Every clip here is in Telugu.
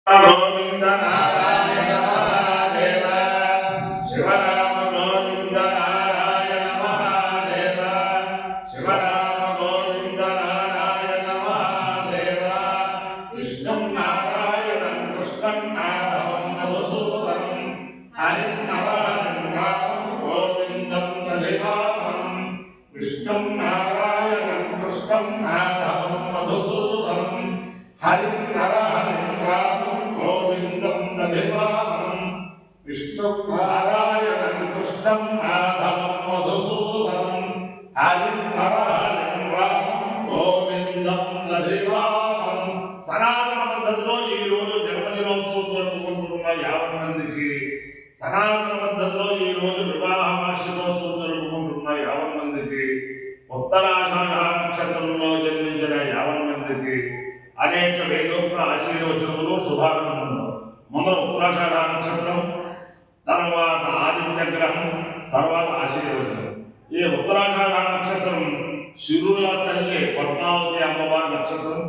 గోవింద నారాయణ మహాదేవ శివరామ గోవింద నారాయణ మహాదేవ శివరామ గోవింద నారాయణ మహాదేవ విష్ణుం నారాయణం కృష్ణం మాధవం మధుసూదనం హరిం నారాయణం రామం గోవిందం దధివామం విష్ణుం నారాయణం కృష్ణం మాధవం మధుసూదనం హరిం నారాయణం రామం గోవిందం దధివామం విష్ణుం నారాయణం కృష్ణం మాధవం మధుసూదనం హరిం నారాయణం రామం గోవిందం దధివామం. సనాతన పద్ధతిలో ఈ రోజు జన్మదినోత్సవం జరుపుకుంటున్న 50 మందికి, సనాతన పద్ధతిలో ఈ రోజు వివాహ వార్షికోత్సవం జరుపుకుంటున్న 50 మందికి, ఉత్తరాషాఢ నక్షత్రంలో జన్మించిన 50 మందికి అనేక వేదోక్త ఆశీర్వచనములు శుభాగమనములు. మొదలు ఉత్తరాషాఢ నక్షత్రం, తర్వాత ఆదిత్య గ్రహం, తర్వాత ఆశీర్వచనం. ఈ ఉత్తరాషాఢ నక్షత్రం శిరుల తల్లి పద్మావతి అమ్మవారి నక్షత్రం.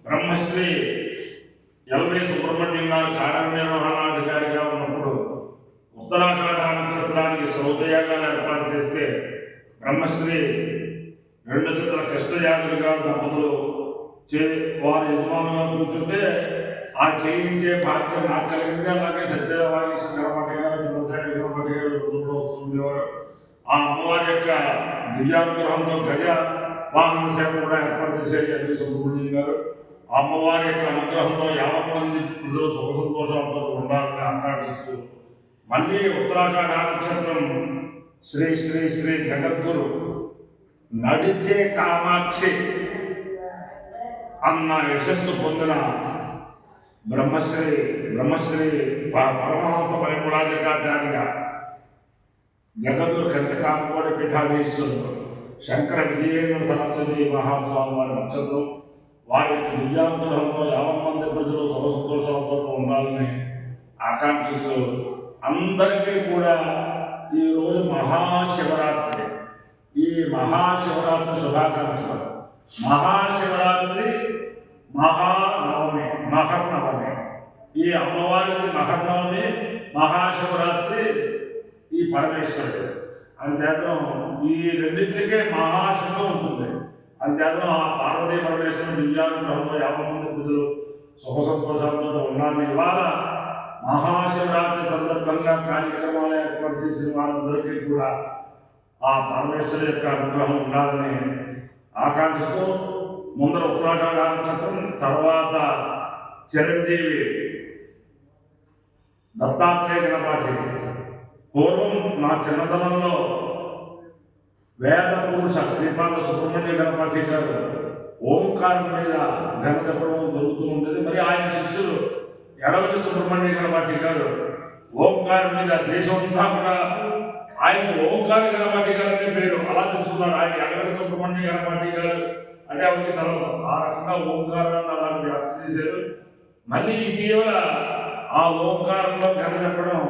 బ్రహ్మశ్రీ ఎల్వి సుబ్రహ్మణ్యం గారు కార్యనిర్వహణాధికారిగా ఉన్నప్పుడు ఉత్తరాషాఢ నక్షత్రానికి శ్రౌతయాగాలు ఏర్పాటు చేస్తే బ్రహ్మశ్రీ 2 చిత్ర కృష్ణయాదులు గారు దంపతులు వారి యజమానుగా కూర్చుంటే ఆ చేయించే భాగ్యం నాకు కలిగింది. అలాగే సత్యవాగీశ్వర గణపతి గారు, చంద్రశేఖర గణపతి గారు కూడా వస్తుండేవారు. ఆ అమ్మవారి యొక్క దివ్యానుగ్రహంతో గజ వాహన సేవ కూడా ఏర్పాటు చేసేది ఎల్వి సుబ్రహ్మణ్యం గారు. ఆ అమ్మవారి యొక్క అనుగ్రహంతో 50 మంది ప్రజలు సుఖ సంతోషాలతో ఉండాలని ఆకాంక్షిస్తూ మళ్ళీ ఉత్తరాషాఢ నక్షత్రం శ్రీ శ్రీ శ్రీ జగద్గురు నడిచే కామాక్షి అన్న యశస్సు పొందిన బ్రహ్మశ్రీ పరమహంస పరిపురాజకాచార్య జగద్గురు కంచకాంకోడి పీఠాధీశ్వరుడు శంకర విజయేంద్ర సరస్వతి మహాస్వామి వారి నక్షత్రం. వారి యొక్క దివ్యానుగ్రహంతో 50 మంది ప్రజలు సుఖ సంతోషాలతో ఉండాలని ఆకాంక్షిస్తూ అందరికీ కూడా ఈరోజు మహాశివరాత్రి, ఈ మహాశివరాత్రి శుభాకాంక్షలు. మహాశివరాత్రి మహానవమి, మహర్నవమి. ఈ అమ్మవారికి మహర్నవమి, మహాశివరాత్రి ఈ పరమేశ్వరుడు. అంచేతనం ఈ రెండింటికే మహాశివం ఉంటుంది. అంచేతనం ఆ పార్వతీ పరమేశ్వరుడు దివ్యానుగ్రహంలో 50 మంది ప్రజలు సుఖ సంతోషాలతో ఉండాలని ఇవాళ మహాశివరాత్రి సందర్భంగా కార్యక్రమాలు ఏర్పాటు చేసిన వారందరికీ కూడా ఆ పరమేశ్వరు యొక్క అనుగ్రహం ఉండాలని ఆకాంక్షిస్తూ ముందర ఉత్తరాషాఢ నక్షత్రం, తర్వాత చిరంజీవి దత్తాత్రేయ గణపాఠి. పూర్వం నా చిన్నతనంలో వేద పురుష శ్రీపాద సుబ్రహ్మణ్య గణపాఠి గారు ఓంకారం మీద ఘన చెప్పడం జరుగుతూ ఉండేది. మరి ఆయన శిష్యులు ఎడవల్లి సుబ్రహ్మణ్య గణపాఠి గారు ఓంకారం మీద దేశమంతా కూడా ఆయన ఓంకార గణపాఠి గారు అనే పేరు అలా తెచ్చుకున్నారు. ఆయన ఎడవల్లి సుబ్రహ్మణ్య గణపాఠి గారు అంటే అవన్నీ తర్వాత ఆ రకంగా ఓంకారాన్ని అలా వ్యాప్తి చేశారు. మళ్ళీ ఇటీవల ఆ ఓంకారంలో ఘన చెప్పడం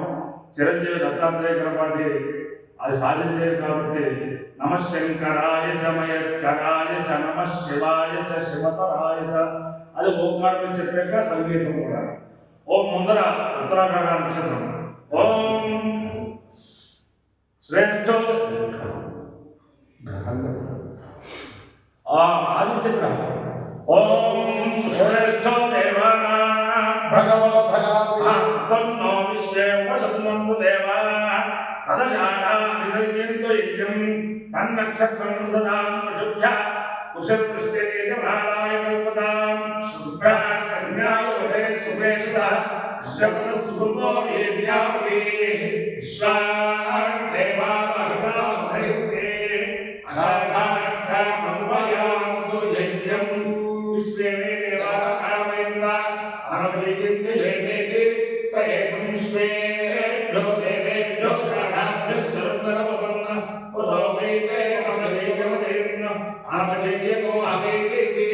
చిరంజీవి దత్తాత్రేయ గణపాఠి అది సాధించారు. కాబట్టి నమశంకరాయ చ మయస్కరాయ చ నమ శివాయ చ శివతరాయ చ అది ఓంకారం చెప్పాక సంగీతం కూడా. ఓం ముందర ఉత్తరాఖండ నక్షత్రం. ఓం శ్రేష్ఠ ఆదిత్య గ్రహం. ఓం శ్రేష్ఠ దేవానా భగవద్భగాసన్నో విశ్వేవసన్నంతు దేవా రథజాడా విజయంతో యజ్ఞం తన్నక్షత్రం దదామశుభ్య కుశలృష్టిరేజమాలాయ కల్పదాం శుభ్రాకన్యాయ వదే సుభేషిత శబ్దస్సుందో వేద్యాపతి విశ్వాన్ దేవాలహృదావధైతే అషాఢాఢ్యామంబయాంతు యజ్ఞం విశ్వేమే దేవాల కామేంద్ర అనభయంతి జయమేతి తయేకం విశ్వేభ్యో దేవేభ్యో షాఢాభ్యో శరన్నరవపన్న తతో వైతే అనభయమదేన్న అనభయకో అవేతి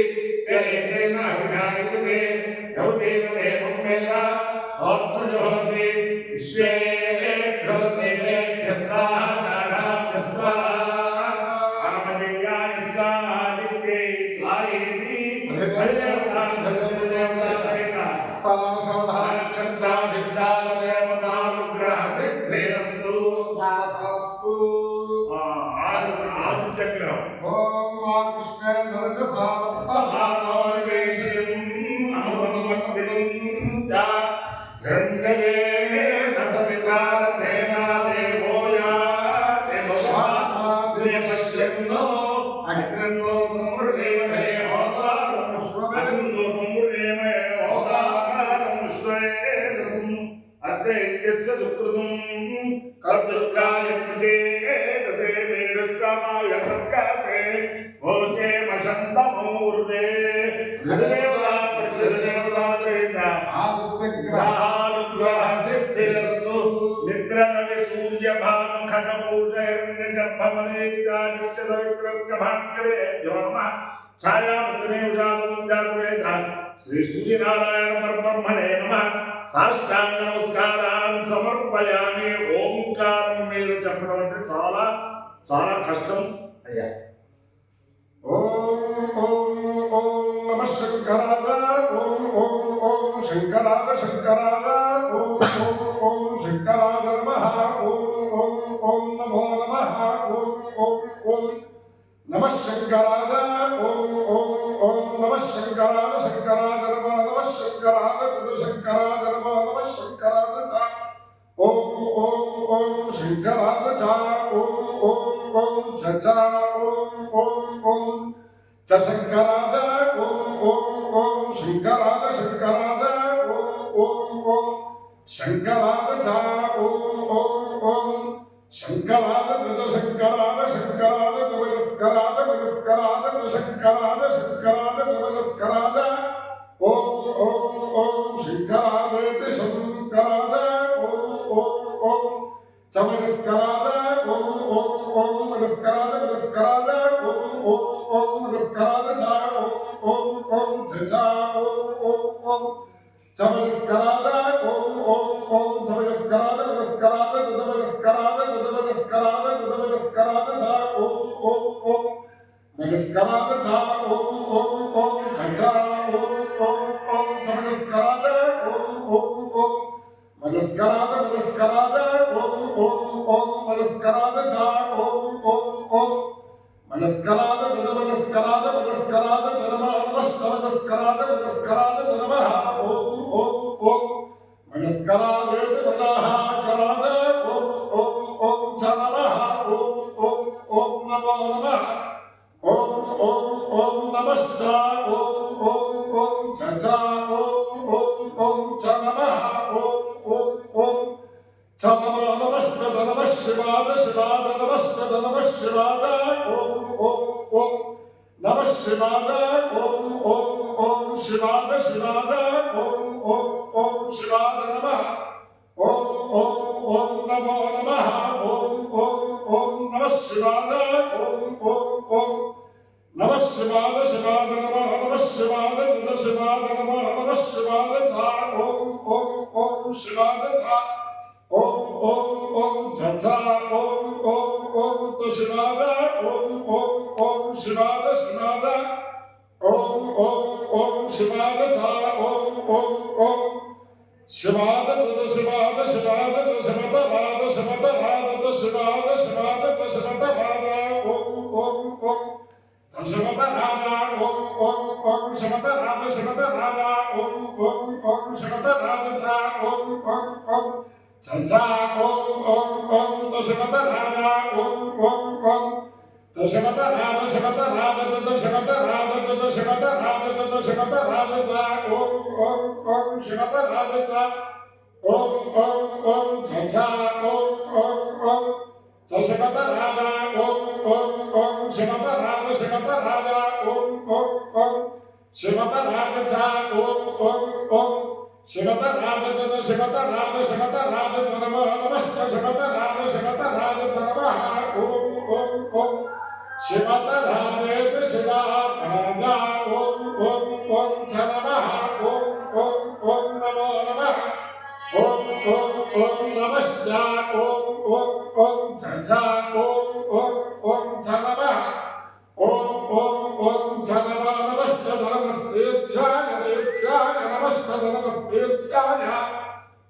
తయేన అభిధాయితే గౌతేన దేవం వేద సోత్రజోతి విశ్వేభ్యో దేవేభ్య స్వాహ షాఢాభ్య స్వాహ అనభయాయ స్వాహ నిత్యే స్వాహేతి భజదేవతా చరిత నక్షత్రాధిష్టాన దేవతానుగ్రహ సిద్ధిరస్తు దాసస్తు ఆదిత్య గ్రహం ఓం ఆ కృష్ణ మహానోనివేశం అమృతమత్తిం చ గంగయే నసవితారథేనా దేవోయా దేవశ్యన్నో అగ్రన్నో తమ్ముడేవే హోతారం అగ్రన్నో తమ్ముడేవే హోతారం శ్వేదం అస్యస్య సుకృతం కర్తృకాయ ప్రదేశే వేడుకాయ ప్రకాశే ఓచే మశంతమూర్దే దేవతా ప్రతిదేవతా సహిత గ్రహానుగ్రహ సిద్ధిరస్తు నిద్రనవి సూర్యభాను ఖగపూజైర్య గర్భమనేత్యాదిత్య సవిత్రస్య భాస్కరే నమః ఛాయాముద్రే ఉజాసముద్యాసవేద శ్రీ సూర్యనారాయణ పరబ్రహ్మణే నమః సాష్టాంగ నమస్కారాన్ని సమర్పయామి. ఓంకారం మీద చెప్పడం అంటే చాలా చాలా కష్టం అయ్యా. ఓం ఓం ఓం నమ శంకరాయ ఓం ఓం ఓం శంకరాయ శంకరాయ ఓం ఓం ఓం శంకరాయ నమః ఓం ఓం ఓం నమో నమః ఓం ఓం ఓం నమ శంకరాయ ఓం ఓం ఓం నమ శంకరాయ శంకరాయ నమః శంకరాయ చతుర్శంకరాయ నమః శంకరాయ చ ఓం ఓం ఓం శంకరాయ చ ఓం ఓం ఓం చ ఓం ఓం ఓం చ శంకరాయ ఓం ఓం ఓం శంకరాయ శంకరాయ ఓం ఓం ఓం శంకరాయ చ ఓం ఓం ఓం శంకరాయ చతుర్శంకరాయ శంకరాయ చతుర్స్కరాయ చతుర్స్కరాయ చతుర్శంకరాయ శంకరాయ చతుర్స్కరాయ ఓం ఓం ఓం శంకరాయ శంకరాయ ఓం ఓం ఓం చమస్కరాయ ఓం ఓం ఓం మదస్కరాయ మదస్కరాయ ఓం ఓం ఓం మదస్కరాయ చ ఓం ఓం చ ఓం ఓం ఓం చమస్కరాయ ఓం ఓం ఓం చమస్కరాయ మదస్కరాయ చమస్కరాయ చమస్కరాయ చమస్కరాయ చ ఓం ఓం ఓం మదస్కరాయ చ ఓం ఓం ఓం చ ఓం ఓం ఓం చమస్కరాయ ఓం ఓం ఓం మదస్కరాయ మదస్కరాయ ఓం ఓం ఓం మదస్కరాయ చ ఓం ఓం ఓం మదస్కరాయ చమస్కరాయ మదస్కరాయ చమస్కరాయ మదస్కరాయ నమః ఓం ఓం ఓం మదస్కరాయ మదఃకరాయ ఓం ఓం ఓం చ నమః ఓం ఓం ఓం నమో నమః ఓం ఓం ఓం నమశ్చ ఓం ఓం ఓం చ ఓం ఓం ఓం చ నమః ఓం ఓం ఓం చ నమో నమశ్చ నమః శివాయ శివాయ నమశ్చ నమః శివాయ ఓం ఓం ఓం నమః శివాయ ఓం ఓం ఓం శివాయ శివాయ ఓం ఓం ఓం శివాయ నమః ఓం ఓం ఓం నమో నమః ఓం ఓం ఓం నమః శివాయ ఓం ఓం ఓం నమః శివాయ శివాయ నమః శివాయ శివాయ నమః శివాయ చ ఓం ఓం ఓం శివాయ చ ఓం ఓం ఓం చ ఓం ఓం ఓం త శివాయ ఓం ఓం ఓం శివాయ శివాయ ఓం ఓం ఓం శివాయ చ ఓం ఓం ఓం శివాయ శివాయ శివాయ శివతరాధ శివతరాధ శివాయ శివాయ శివతరాధ ఓం ఓం ఓం శివతరాధ ఓం ఓం ఓం శివతరాధ శివతరాధ ఓం ఓం ఓం శివతరాధ చ ఓం ఓం ఓం చ ఓం ఓం ఓం శివతరాధ ఓం ఓం ఓం శివతరాధ శివతరాధ శివతరాధ శివతరాధ శివతరాధ చ ఓం ఓం ఓం శివతరాధ చ ఓం ఓం ఓం చ ఓం ఓం ఓం శివతరాధ ఓం ఓం ఓం శివతరాధ శివతరాధ ఓం ఓం ఓం శివతరాధ చ ఓం ఓం ఓం శివతరాధ శివతరాధ శివతరాధ చ నమః నమశ్చ శివతరాధ శివతరాధ చ నమః ఓం ఓం ఓం శివతరాధ శివతరాధ ఓం ఓం ఓం చ నమః ఓం ఓం ఓం నమో నమః ఓం ఓం ఓం నమశ్చ ఓం ఓం ఓం చ ఓం ఓం ఓం చ నమః ఓం ఓం ఓం చ నమః నమశ్చ నమస్తే ఛ నమశ్చ నమస్తే श्रीवत्स्याय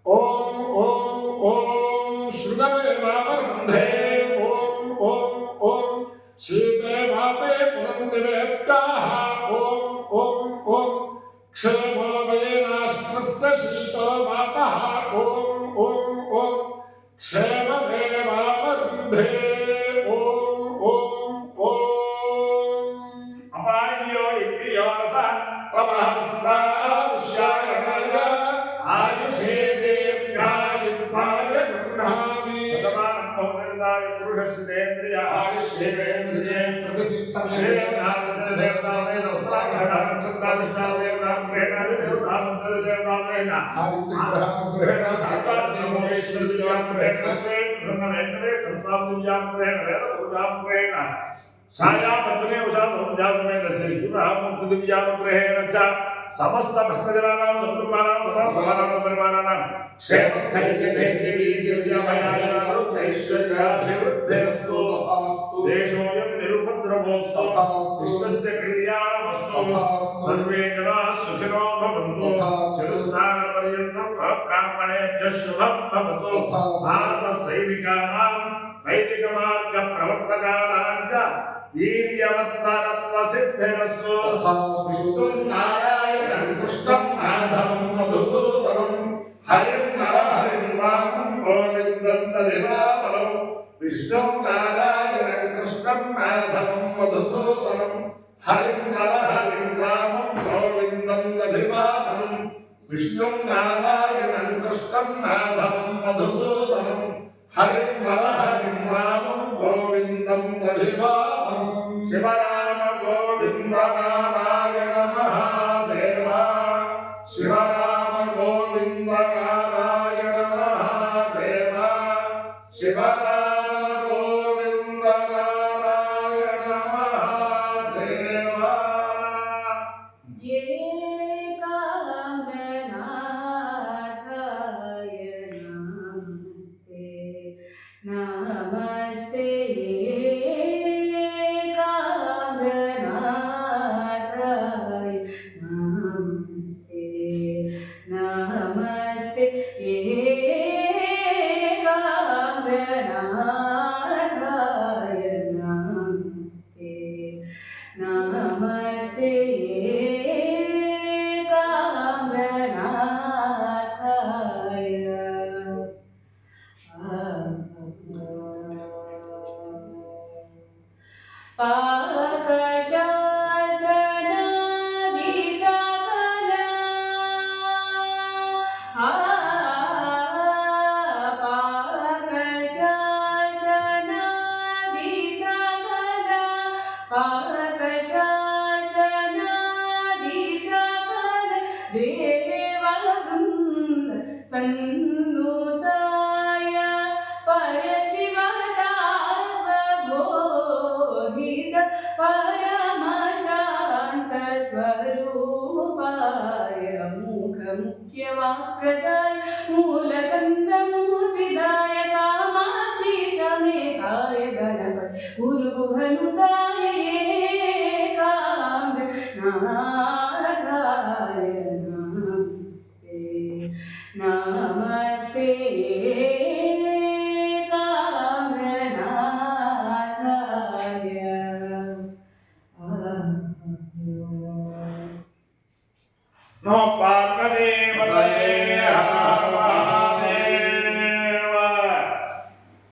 ओम ओम ओम श्रुतमेवावरुन्धे ओम ओम ओम शीते वाते पुनर्निवेद्याः ओम ओम ओम क्षेमो वयेनाश्त्रस्य शीतो वातः ओम ओम ओम क्षेममेवावरुन्धे ओम ओम ओम अपायो इत्योस तमहस्तावश्यायणाय आयुषे दीर्घायुष्माय गृह्णामि शतमानं भवतिर्दाय पुरुषस्येन्द्रिय आयुष्येन्द्रिये प्रतिष्ठते देवतावेन उत्तराखण्डादेवतावेन आदित्यग्रहानुग्रहेण साक्षात्मोमेश्वरदिव्यानुग्रहेण प्रसन्नवेङ्कटे संस्थापदिव्यानुग्रहेण वेदपूजानुग्रहेण छायापत्ने उषा समुद्यासमेत श्रीसूर्यमुक्तिदिव्यानुग्रहेण च समस्त भक्तजनानां सकुटुम्बानां समस्तमानां परिवाराणां क्षेमस्थैर्यधैर्यवीर्यमयायारोग्यैश्वर्याभिवृद्धिरस्तु देशोऽयं निरुपद्रवोऽस्तु विश्वस्य कल्याणमस्तु सर्वे जनाः सुखिनो भवन्तु चतुस्सागरपर्यन्तं ब्राह्मणेभ्यः शुभं भवतु भारतसैनिकानां वैदिकमार्गप्रवर्तकानां च वीर्यवत्तरत्वसिद्धिरस्तु विष्णुं नारायणं कृष्णं माधवं मधुसूदनं हरिं नरहरिं रामं गोविन्दं तदिवापरौ विष्णुं नारायणं कृष्णं माधवं मधुसूदनं हरिं नरहरिं रामं गोविन्दं तदिवापरं विष्णुं नारायणं कृष्णं माधवं मधुसूदनं हरिं नरहरिं रामं गोविन्दं दधिवामं शिवराम गोविन्द नारायण महादेव शिवराम गोविन्द नारायण महादेव शिवराम गोविन्द नारायण महादेव नमस्ते काम्रनाथाय नमस्ते नमस्ते काम्रनाथाय नमस्ते नमस्ते काम्रनाथाय पाकशासनादिसकला पाकशासनादिसकला पाकशासनादिसकला देववृन्द सन्नुताय परशिवतात्मबोधित परमशान्त स्वरूपाय मुखमुख्यवाक्प्रदाय मूलकन्दमूर्तिदाय कामाक्षि समेताय गणपति गुरुहनुताय एकाम्रनाथाय नमस्ते नमस्ते